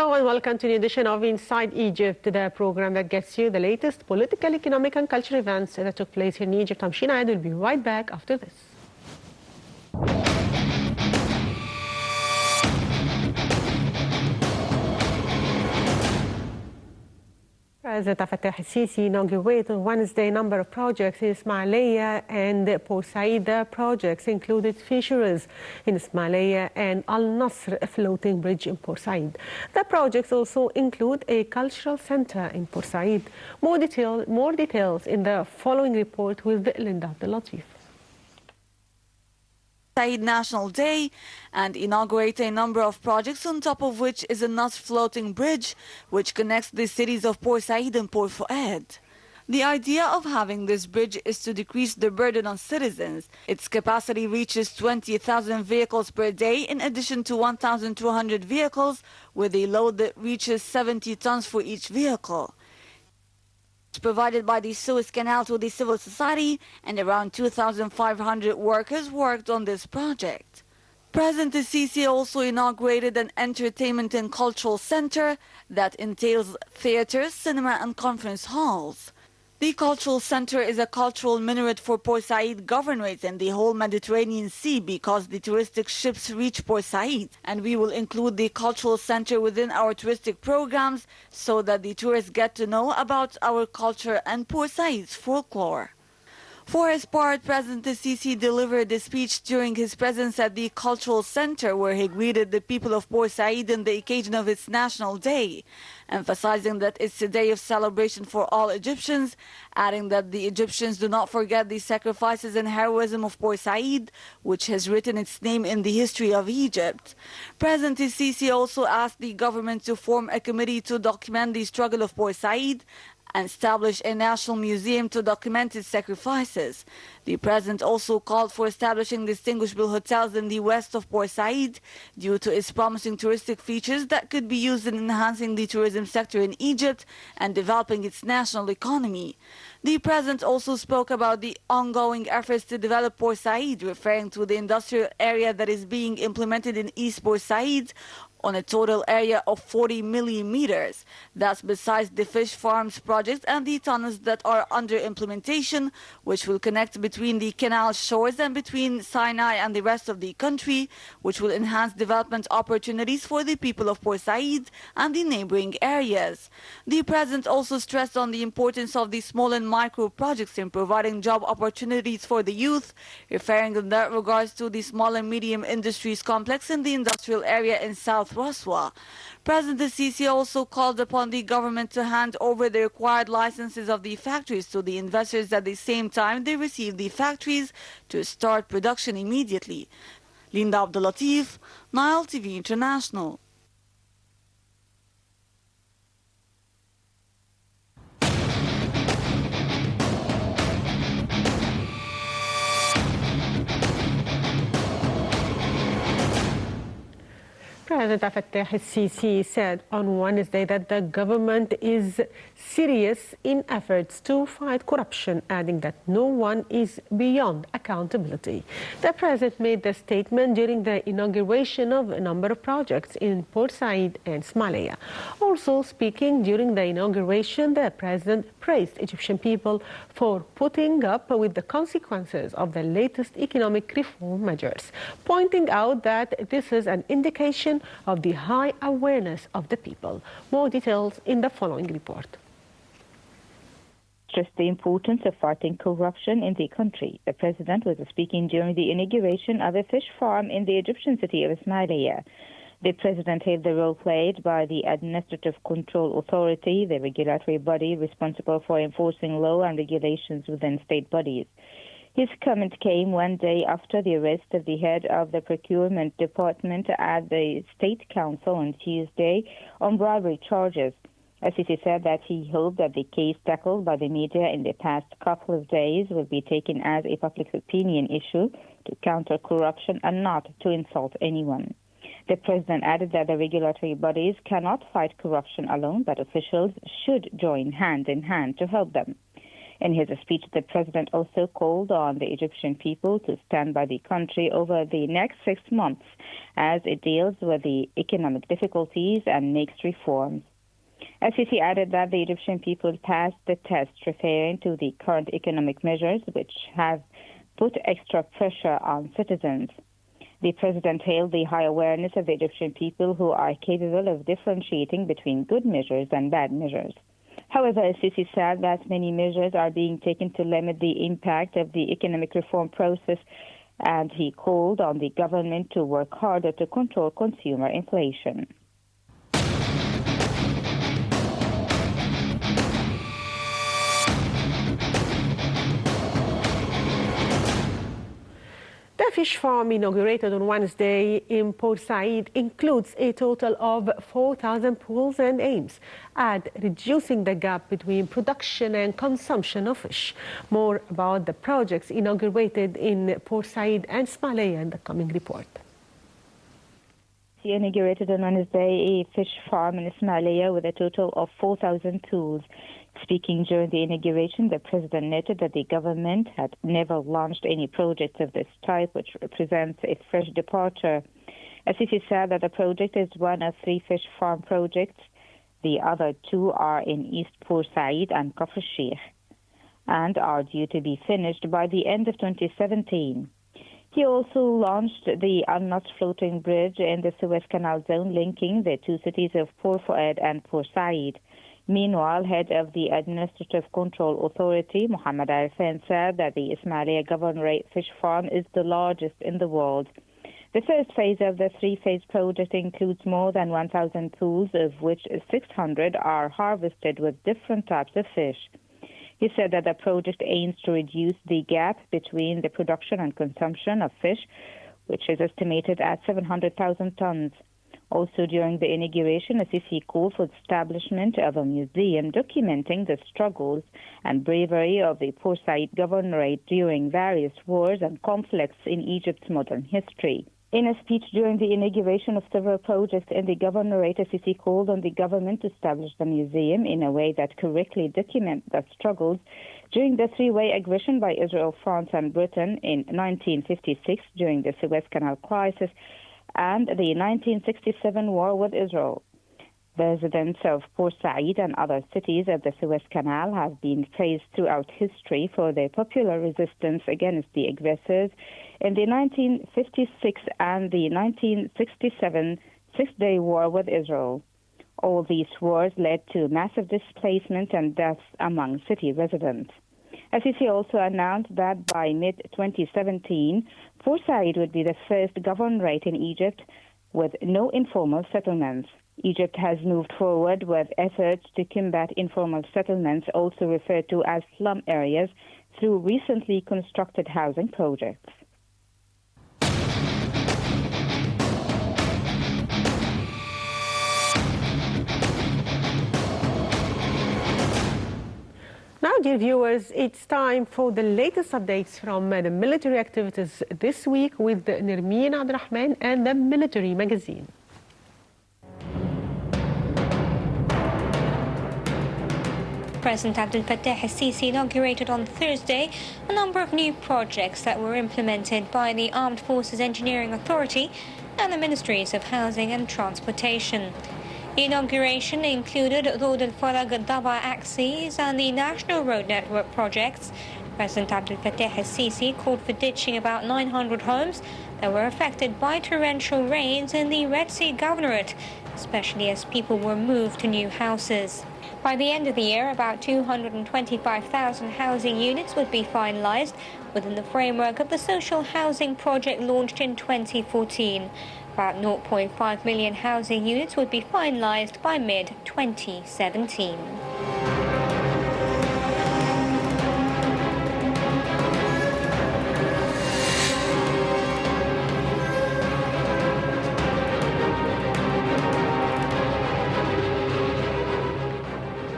Hello and welcome to the edition of Inside Egypt, the program that gets you the latest political, economic and cultural events that took place here in Egypt. I'm Sheena. We'll be right back after this. President Fattah al-Sisi inaugurated on Wednesday a number of projects in Ismailia and Port Said. The projects included fisheries in Ismailia and Al Nasr floating bridge in Port Said. The projects also include a cultural center in Port Said. More details in the following report with Linda Abdel-Latif. Said National Day and inaugurate a number of projects, on top of which is a Nasr floating bridge which connects the cities of Port Said and Port Fouad. The idea of having this bridge is to decrease the burden on citizens. Its capacity reaches 20,000 vehicles per day in addition to 1,200 vehicles with a load that reaches 70 tons for each vehicle. Provided by the Suez Canal to the civil society, and around 2,500 workers worked on this project. President al-Sisi also inaugurated an entertainment and cultural center that entails theaters, cinema and conference halls. The cultural center is a cultural minaret for Port Said governorate and the whole Mediterranean Sea because the touristic ships reach Port Said, and we will include the cultural center within our touristic programs so that the tourists get to know about our culture and Port Said's folklore. For his part, President al-Sisi delivered a speech during his presence at the Cultural Center where he greeted the people of Port Said on the occasion of its National Day, emphasizing that it's a day of celebration for all Egyptians, adding that the Egyptians do not forget the sacrifices and heroism of Port Said, which has written its name in the history of Egypt. President al-Sisi also asked the government to form a committee to document the struggle of Port Said and establish a national museum to document its sacrifices. The president also called for establishing distinguishable hotels in the west of Port Said due to its promising touristic features that could be used in enhancing the tourism sector in Egypt and developing its national economy. The president also spoke about the ongoing efforts to develop Port Said, referring to the industrial area that is being implemented in East Port Said on a total area of 40 million meters. That's besides the fish farms project and the tunnels that are under implementation, which will connect between the canal shores and between Sinai and the rest of the country, which will enhance development opportunities for the people of Port Said and the neighboring areas. The president also stressed on the importance of the small and micro projects in providing job opportunities for the youth, referring in that regards to the small and medium industries complex in the industrial area in South Raswa. President al-Sisi also called upon the government to hand over the required licenses of the factories to the investors at the same time they receive the factories to start production immediately. Linda Abdel-Latif, Nile TV International. President Fattah al-Sisi said on Wednesday that the government is serious in efforts to fight corruption, adding that no one is beyond accountability. The president made the statement during the inauguration of a number of projects in Port Said and Ismailia. Also speaking during the inauguration, the president praised Egyptian people for putting up with the consequences of the latest economic reform measures, pointing out that this is an indication of the high awareness of the people. More details in the following report. Stressed the importance of fighting corruption in the country. The president was speaking during the inauguration of a fish farm in the Egyptian city of Ismailia. The president hailed the role played by the Administrative Control Authority, the regulatory body responsible for enforcing law and regulations within state bodies. His comment came one day after the arrest of the head of the procurement department at the State Council on Tuesday on bribery charges. Al-Sisi said that he hoped that the case tackled by the media in the past couple of days will be taken as a public opinion issue to counter corruption and not to insult anyone. The president added that the regulatory bodies cannot fight corruption alone, but officials should join hand in hand to help them. In his speech, the president also called on the Egyptian people to stand by the country over the next 6 months as it deals with the economic difficulties and makes reforms. Sisi added that the Egyptian people passed the test, referring to the current economic measures which have put extra pressure on citizens. The president hailed the high awareness of the Egyptian people who are capable of differentiating between good measures and bad measures. However, Sisi said that many measures are being taken to limit the impact of the economic reform process, and he called on the government to work harder to control consumer inflation. The fish farm inaugurated on Wednesday in Port Said includes a total of 4,000 pools and aims at reducing the gap between production and consumption of fish. More about the projects inaugurated in Port Said and Ismailia in the coming report. He inaugurated on Wednesday a fish farm in Ismailia with a total of 4,000 pools. Speaking during the inauguration, the president noted that the government had never launched any project of this type, which represents a fresh departure. Sisi said that the project is one of 3 fish farm projects. The other 2 are in East Port Said and Kafr Sheikh and are due to be finished by the end of 2017. He also launched the Al-Nas floating bridge in the Suez Canal zone linking the 2 cities of Port Fouad and Port Said. Meanwhile, head of the Administrative Control Authority, Mohammed Arifan, said that the Ismailia Governorate Fish Farm is the largest in the world. The first phase of the 3-phase project includes more than 1,000 pools, of which 600 are harvested with different types of fish. He said that the project aims to reduce the gap between the production and consumption of fish, which is estimated at 700,000 tons. Also during the inauguration, Sisi called for the establishment of a museum documenting the struggles and bravery of the Port Said Governorate during various wars and conflicts in Egypt's modern history. In a speech during the inauguration of several projects in the Governorate, Sisi called on the government to establish the museum in a way that correctly documents the struggles during the 3-way aggression by Israel, France, and Britain in 1956 during the Suez Canal crisis and the 1967 war with Israel. The residents of Port Said and other cities of the Suez Canal have been praised throughout history for their popular resistance against the aggressors in the 1956 and the 1967 Six-Day War with Israel. All these wars led to massive displacement and deaths among city residents. Sisi also announced that by mid-2017, Port Said would be the first governorate in Egypt with no informal settlements. Egypt has moved forward with efforts to combat informal settlements, also referred to as slum areas, through recently constructed housing projects. Now, dear viewers, it's time for the latest updates from the military activities this week with Nermeen Abdurrahman and the Military Magazine. President Abdel Fattah al-Sisi inaugurated on Thursday a number of new projects that were implemented by the Armed Forces Engineering Authority and the Ministries of Housing and Transportation. The inauguration included Road al-Farag al-Daba axes and the National Road Network projects. President Abdel Fattah al-Sisi called for ditching about 900 homes that were affected by torrential rains in the Red Sea Governorate, especially as people were moved to new houses. By the end of the year, about 225,000 housing units would be finalized within the framework of the social housing project launched in 2014. About 0.5 million housing units would be finalized by mid-2017.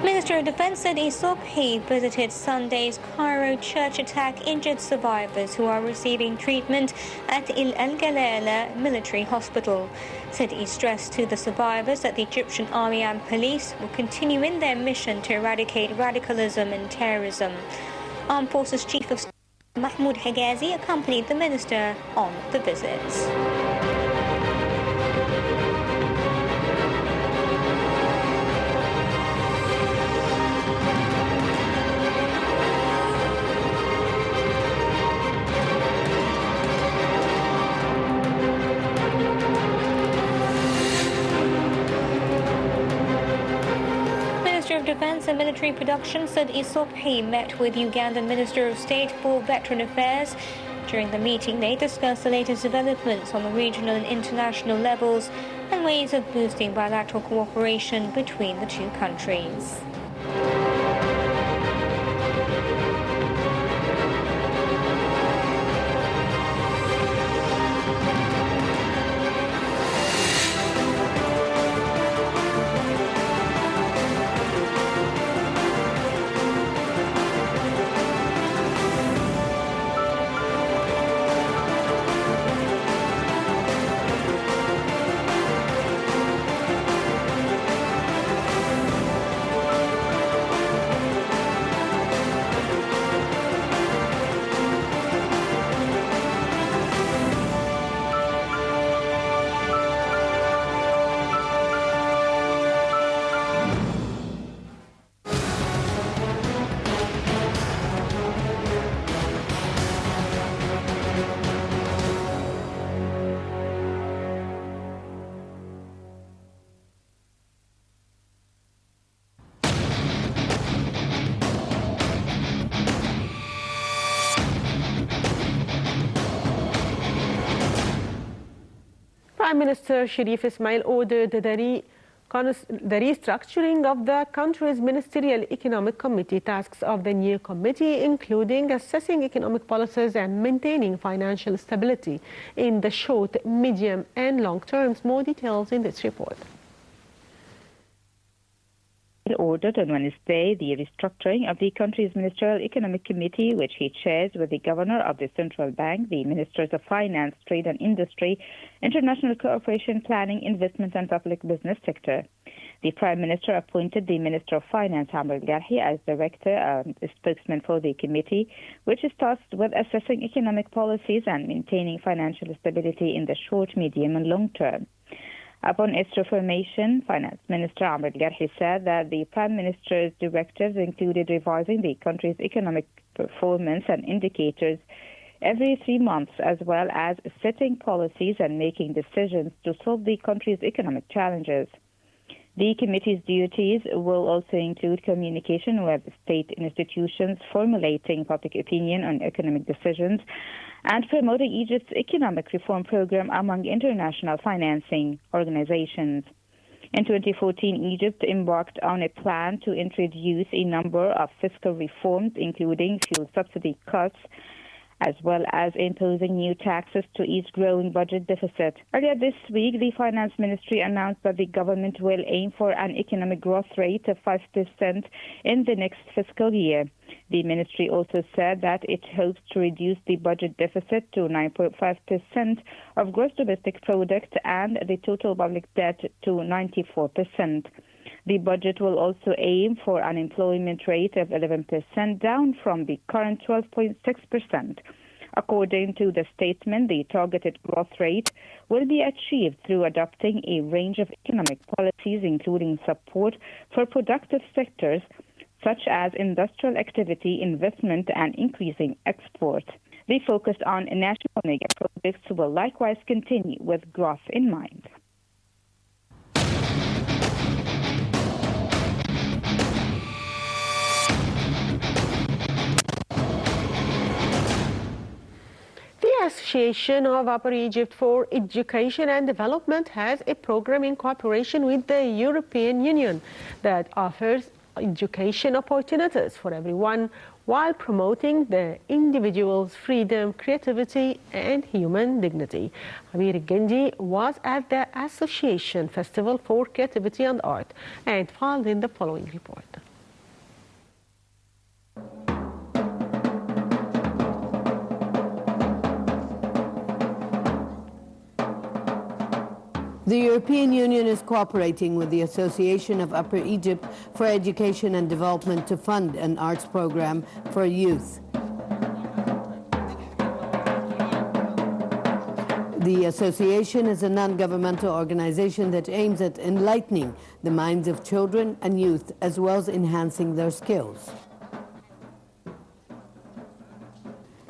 Minister of Defense said Subhi visited Sunday's Cairo church attack injured survivors who are receiving treatment at Al-Galala military hospital. He stressed to the survivors that the Egyptian army and police will continue in their mission to eradicate radicalism and terrorism. Armed Forces Chief of Staff Mahmoud Higazi accompanied the minister on the visit. Minister of Defense and Military Production Sadi Sobhi met with Ugandan Minister of State for Veteran Affairs. During the meeting, they discussed the latest developments on the regional and international levels and ways of boosting bilateral cooperation between the two countries. Prime Minister Sharif Ismail ordered the restructuring of the country's Ministerial Economic Committee. Tasks of the new committee, including assessing economic policies and maintaining financial stability in the short, medium and long terms. More details in this report. Ordered on Wednesday the restructuring of the country's Ministerial Economic Committee, which he chairs with the Governor of the Central Bank, the Ministers of Finance, Trade and Industry, International Cooperation, Planning, Investment and Public Business Sector. The Prime Minister appointed the Minister of Finance, Amr Garhi, as director and spokesman for the committee, which is tasked with assessing economic policies and maintaining financial stability in the short, medium and long term. Upon its reformation, Finance Minister Amr Garhi said that the Prime Minister's directives included revising the country's economic performance and indicators every 3 months, as well as setting policies and making decisions to solve the country's economic challenges. The committee's duties will also include communication with state institutions, formulating public opinion on economic decisions, and promoting Egypt's economic reform program among international financing organizations. In 2014, Egypt embarked on a plan to introduce a number of fiscal reforms, including fuel subsidy cuts, as well as imposing new taxes to ease growing budget deficit. Earlier this week, the Finance Ministry announced that the government will aim for an economic growth rate of 5% in the next fiscal year. The ministry also said that it hopes to reduce the budget deficit to 9.5% of gross domestic product and the total public debt to 94%. The budget will also aim for an unemployment rate of 11%, down from the current 12.6%. According to the statement, the targeted growth rate will be achieved through adopting a range of economic policies, including support for productive sectors such as industrial activity, investment, and increasing exports. The focus on national mega projects will likewise continue with growth in mind. The Association of Upper Egypt for Education and Development has a program in cooperation with the European Union that offers education opportunities for everyone while promoting the individual's freedom, creativity and human dignity. Amir Genji was at the Association Festival for Creativity and Art and filed in the following report. The European Union is cooperating with the Association of Upper Egypt for Education and Development to fund an arts program for youth. The association is a non-governmental organization that aims at enlightening the minds of children and youth, as well as enhancing their skills.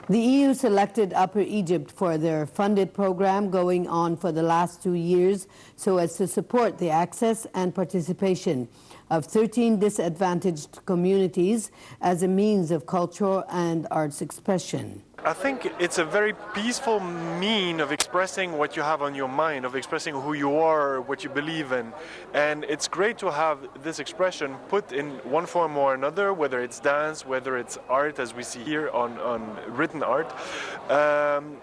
The EU selected Upper Egypt for their funded program going on for the last 2 years so as to support the access and participation of 13 disadvantaged communities as a means of cultural and arts expression. I think it's a very peaceful mean of expressing what you have on your mind, of expressing who you are, what you believe in. And it's great to have this expression put in one form or another, whether it's dance, whether it's art, as we see here on written art,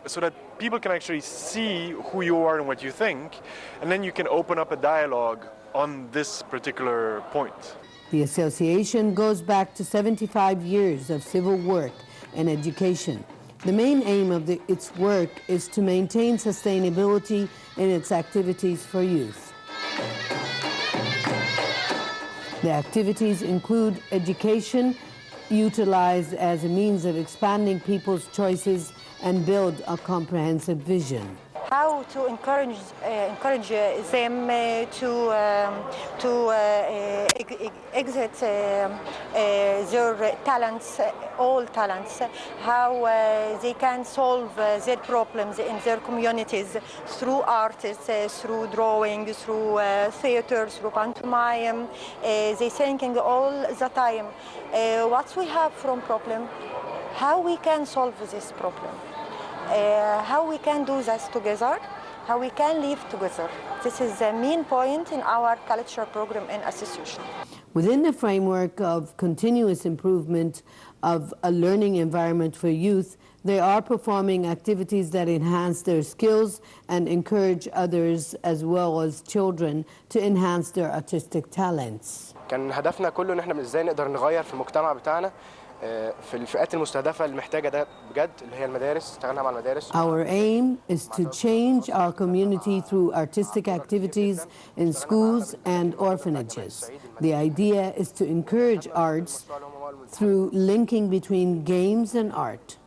so that people can actually see who you are and what you think, and then you can open up a dialogue on this particular point. The association goes back to 75 years of civil work and education. The main aim of its work is to maintain sustainability in its activities for youth. The activities include education, utilized as a means of expanding people's choices and build a comprehensive vision. How to encourage them to exit their talents, all talents, how they can solve their problems in their communities through artists, through drawing, through theater, through pantomime. They thinking all the time what we have from problem, how we can solve this problem. How we can do this together, how we can live together. This is the main point in our culture program and association. Within the framework of continuous improvement of a learning environment for youth, they are performing activities that enhance their skills and encourage others as well as children to enhance their artistic talents. كان هدفنا كله ان احنا ازاي نقدر نغير في المجتمع بتاعنا في الفئات المستهدفة اللي محتاجة ده بجد اللي هي المدارس اشتغلنا مع المدارس. Our aim is to change our community through artistic activities in schools and orphanages. The idea is to encourage arts through linking between games and art.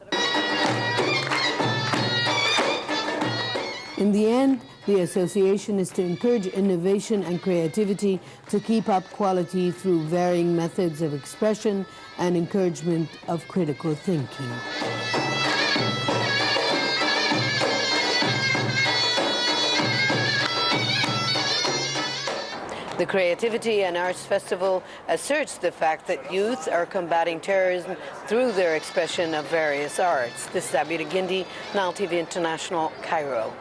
In the end, the association is to encourage innovation and creativity to keep up quality through varying methods of expression and encouragement of critical thinking. The Creativity and Arts Festival asserts the fact that youth are combating terrorism through their expression of various arts. This is Abira Gindi, Nile TV International, Cairo.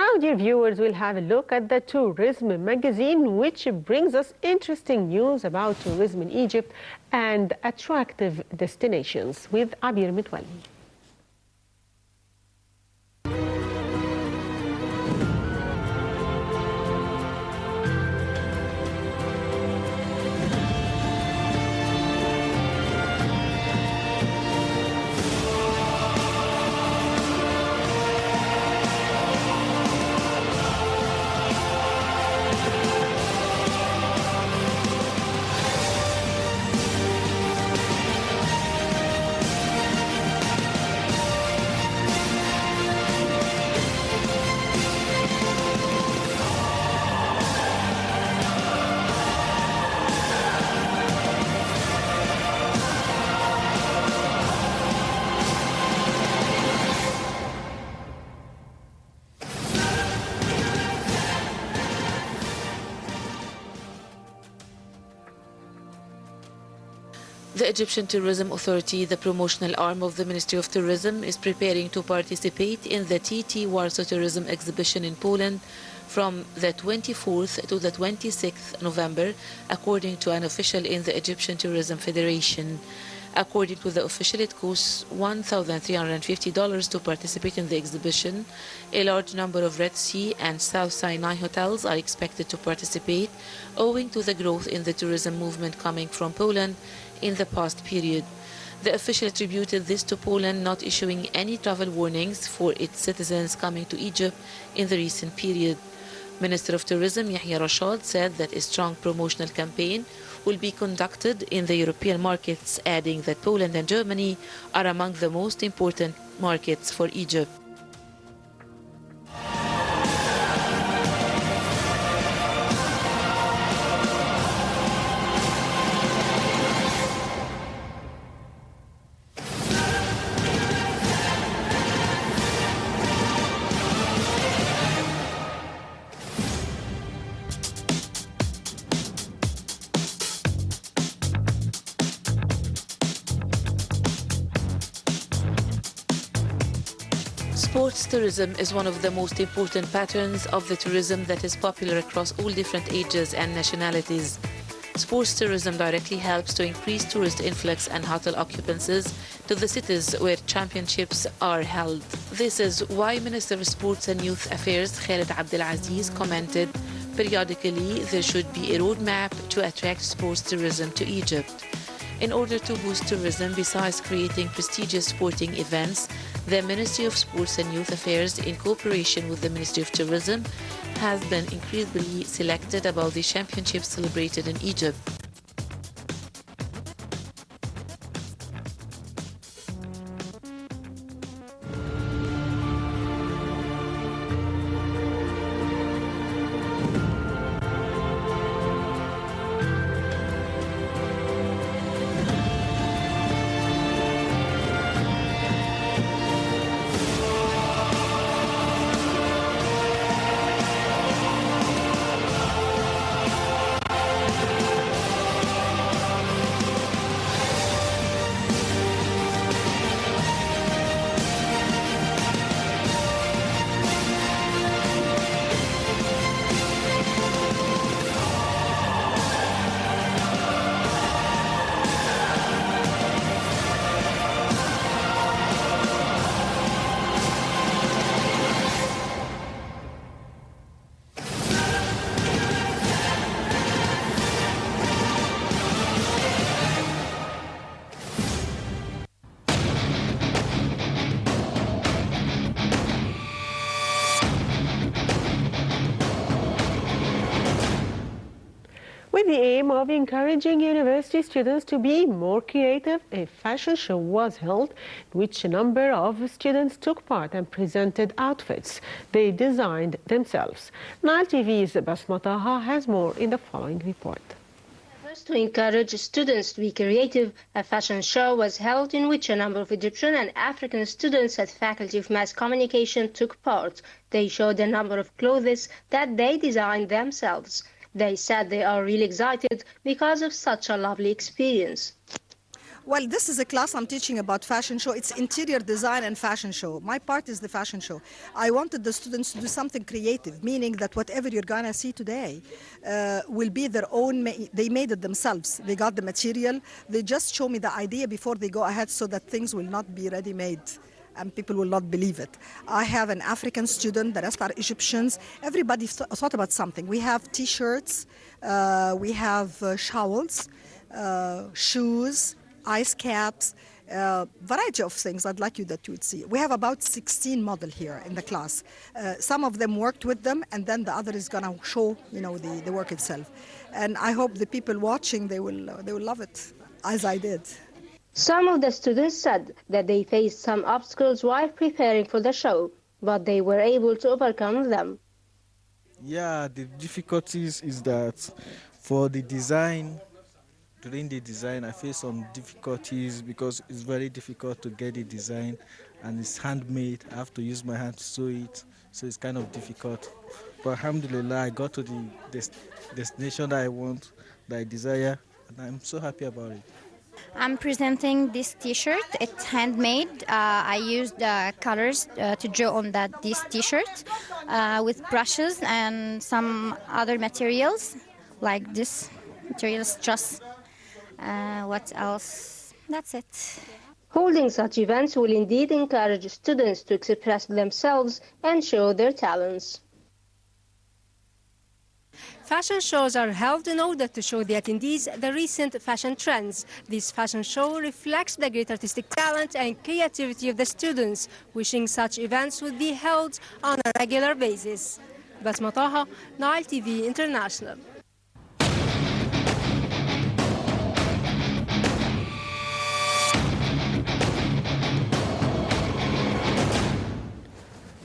Now, dear viewers, we'll have a look at the Tourism magazine, which brings us interesting news about tourism in Egypt and attractive destinations with Abir Mitwali. The Egyptian Tourism Authority, the promotional arm of the Ministry of Tourism, is preparing to participate in the TT Warsaw Tourism Exhibition in Poland, from the 24th to the 26th November, according to an official in the Egyptian Tourism Federation. According to the official, it costs $1,350 to participate in the exhibition. A large number of Red Sea and South Sinai hotels are expected to participate, owing to the growth in the tourism movement coming from Poland in the past period. The official attributed this to Poland not issuing any travel warnings for its citizens coming to Egypt in the recent period. Minister of Tourism Yahya Rashad said that a strong promotional campaign will be conducted in the European markets, adding that Poland and Germany are among the most important markets for Egypt. Sports tourism is one of the most important patterns of the tourism that is popular across all different ages and nationalities. Sports tourism directly helps to increase tourist influx and hotel occupancies to the cities where championships are held. This is why Minister of Sports and Youth Affairs Khalid Abdelaziz commented, periodically there should be a roadmap to attract sports tourism to Egypt. In order to boost tourism, besides creating prestigious sporting events, the Ministry of Sports and Youth Affairs, in cooperation with the Ministry of Tourism, has been increasingly selected about the championships celebrated in Egypt. With the aim of encouraging university students to be more creative, a fashion show was held in which a number of students took part and presented outfits they designed themselves. Nile TV's Basma Taha has more in the following report. To encourage students to be creative, a fashion show was held in which a number of Egyptian and African students at Faculty of Mass Communication took part. They showed a number of clothes that they designed themselves. They said they are really excited because of such a lovely experience. Well, this is a class I'm teaching about fashion show. It's interior design and fashion show. My part is the fashion show. I wanted the students to do something creative, meaning that whatever you're gonna see today will be their own. They made it themselves. They got the material. They just show me the idea before they go ahead so that things will not be ready-made and people will not believe it. I have an African student, the rest are Egyptians. Everybody thought about something. We have T-shirts, we have shawls, shoes, ice caps, variety of things I'd like that you would see. We have about 16 models here in the class. Some of them worked with them, and then the other is gonna show, the work itself. And I hope the people watching, they will love it, as I did. Some of the students said that they faced some obstacles while preparing for the show, but they were able to overcome them. Yeah, the difficulties is that for the design, during the design, I faced some difficulties because it's very difficult to get the design and it's handmade. I have to use my hand to sew it, so it's kind of difficult. But alhamdulillah, I got to the destination that I want, that I desire, and I'm so happy about it. I'm presenting this t-shirt. It's handmade. I used colors to draw on this t-shirt with brushes and some other materials like this material strass. What else? That's it. Holding such events will indeed encourage students to express themselves and show their talents. Fashion shows are held in order to show the attendees the recent fashion trends. This fashion show reflects the great artistic talent and creativity of the students, wishing such events would be held on a regular basis. Basma Taha, Nile TV International.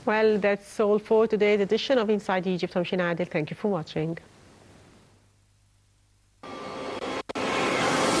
Well, that's all for today's edition of Inside Egypt. I'm Shina Adil. Thank you for watching.